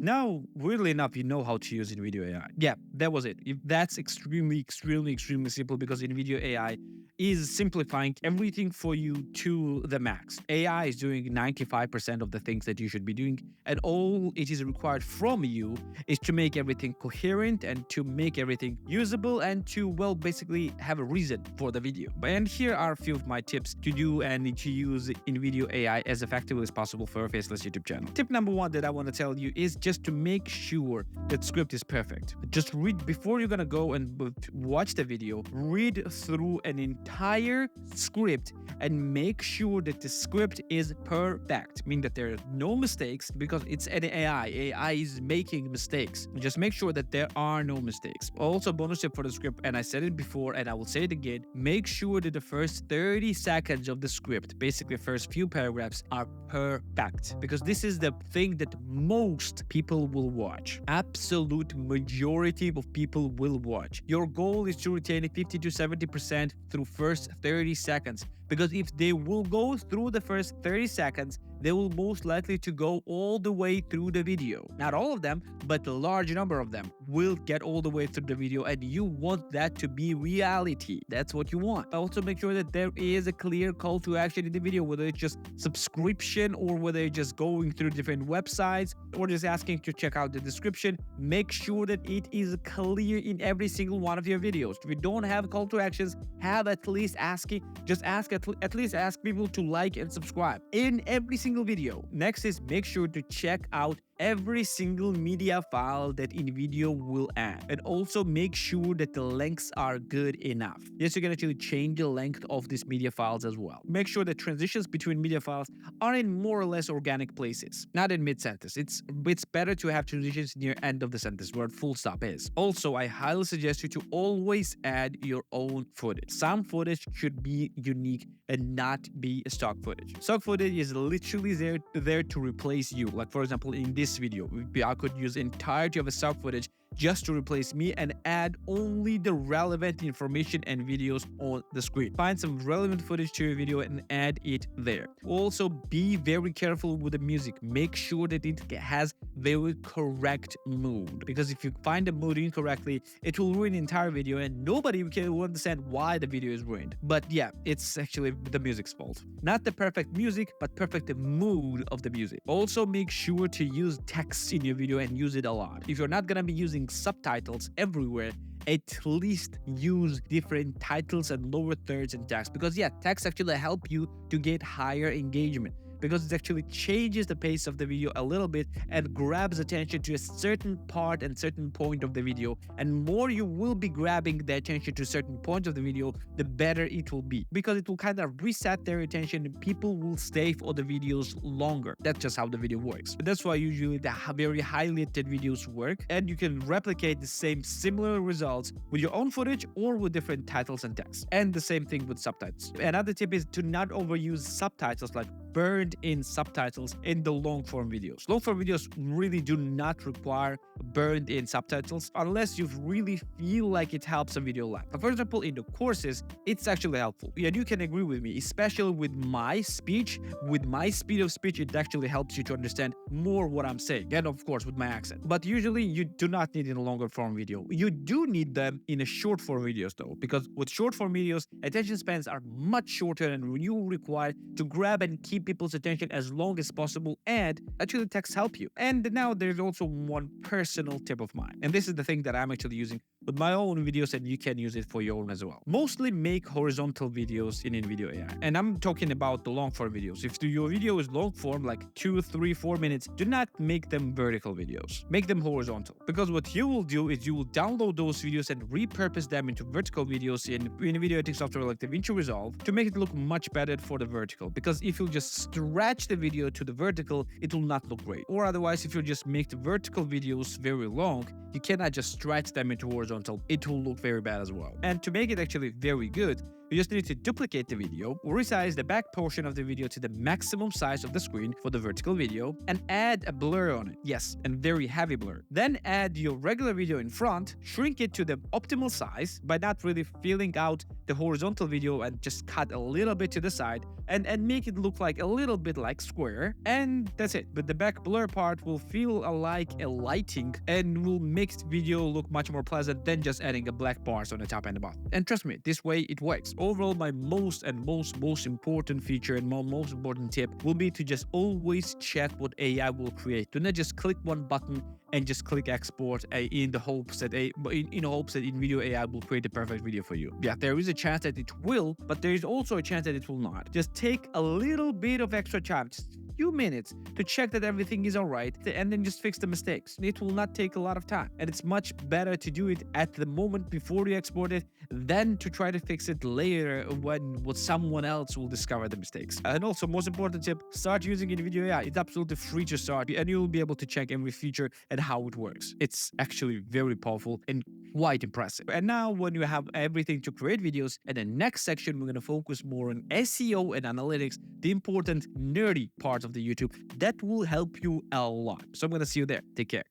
Now, weirdly enough, you know how to use InVideo AI. Yeah, that was it. That's extremely simple because InVideo AI is simplifying everything for you to the max. AI is doing 95% of the things that you should be doing, and all it is required from you is to make everything coherent and to make everything usable and to, well, basically have a reason for the video. And here are a few of my tips to do and to use InVideo AI as effectively as possible for a Faceless YouTube channel. Tip number one that I want to tell you is just to make sure that script is perfect. Just read before you're gonna go and watch the video, read through an entire script and make sure that the script is perfect, meaning that there are no mistakes because it's an AI. AI is making mistakes. Just make sure that there are no mistakes. Also, bonus tip for the script, and I said it before and I will say it again, make sure that the first 30 seconds of the script, basically the first few paragraphs, are perfect because this is the thing that most people will watch. Absolute majority of people will watch. Your goal is to retain 50 to 70% through first 30 seconds because if they will go through the first 30 seconds, they will most likely to go all the way through the video. Not all of them, but a large number of them will get all the way through the video, and you want that to be reality. That's what you want. Also, make sure that there is a clear call to action in the video, whether it's just subscription or whether it's just going through different websites or just asking to check out the description. Make sure that it is clear in every single one of your videos. If you don't have call to actions, have at least at least ask people to like and subscribe in every single video. Next is make sure to check out every single media file that InVideo will add, and also make sure that the lengths are good enough. Yes, you can actually change the length of these media files as well. Make sure the transitions between media files are in more or less organic places, not in mid-sentence. It's better to have transitions near end of the sentence where full stop is. Also, I highly suggest you to always add your own footage. Some footage should be unique and not be stock footage. Stock footage is literally there to replace you. Like for example, in this video, I could use entirety of a stock footage just to replace me and add only the relevant information and videos on the screen. Find some relevant footage to your video and add it there. Also, be very careful with the music. Make sure that it has very correct mood, because if you find the mood incorrectly, it will ruin the entire video and nobody will understand why the video is ruined. But yeah, it's actually the music's fault. Not the perfect music, but perfect mood of the music. Also, make sure to use text in your video and use it a lot. If you're not gonna be using subtitles everywhere, at least use different titles and lower thirds and text, because yeah, text actually help you to get higher engagement, because it actually changes the pace of the video a little bit and grabs attention to a certain part and certain point of the video. And more you will be grabbing the attention to certain points of the video, the better it will be, because it will kind of reset their attention and people will stay for the videos longer. That's just how the video works. But that's why usually the very highly edited videos work, and you can replicate the same similar results with your own footage or with different titles and text. And the same thing with subtitles. Another tip is to not overuse subtitles, like burned in subtitles in the long form videos. Long form videos really do not require burned in subtitles unless you really feel like it helps a video lag. But for example, in the courses, it's actually helpful. And you can agree with me, especially with my speech, with my speed of speech, it actually helps you to understand more what I'm saying. And of course, with my accent. But usually you do not need it in a longer form video. You do need them in a short form videos though, because with short form videos, attention spans are much shorter and you require to grab and keep people's attention as long as possible, and actually text help you. And now there's also one personal tip of mine, and this is the thing that I'm actually using with my own videos, and you can use it for your own as well. Mostly make horizontal videos in InVideo AI, and I'm talking about the long form videos. If your video is long form, like 2, 3, 4 minutes, do not make them vertical videos. Make them horizontal, because what you will do is you will download those videos and repurpose them into vertical videos in video editing software like DaVinci Resolve to make it look much better for the vertical. Because if you just stretch the video to the vertical, it will not look great. Or otherwise, if you just make the vertical videos very long, you cannot just stretch them into horizontal. It will look very bad as well. And to make it actually very good, You just need to duplicate the video, resize the back portion of the video to the maximum size of the screen for the vertical video, and add a blur on it. Yes, and very heavy blur. Then add your regular video in front, shrink it to the optimal size by not really filling out the horizontal video and just cut a little bit to the side and make it look like a little bit like square, and that's it. But the back blur part will feel like a lighting and will make the video look much more pleasant than just adding a black bars on the top and the bottom. And trust me, this way it works. Overall, my most important feature and my most important tip will be to just always check what AI will create. Do not just click one button and just click export in hopes that InVideo AI will create the perfect video for you. Yeah, there is a chance that it will, but there is also a chance that it will not. Just take a little bit of extra time, just a few minutes, to check that everything is alright, and then just fix the mistakes. It will not take a lot of time, and it's much better to do it at the moment before you export it than to try to fix it later when someone else will discover the mistakes. And also, most important tip, start using InVideo AI. It's absolutely free to start, and you'll be able to check every feature and how it works. It's actually very powerful and quite impressive. And now, when you have everything to create videos, in the next section, we're going to focus more on SEO and analytics, the important nerdy part of the YouTube that will help you a lot. So I'm going to see you there. Take care.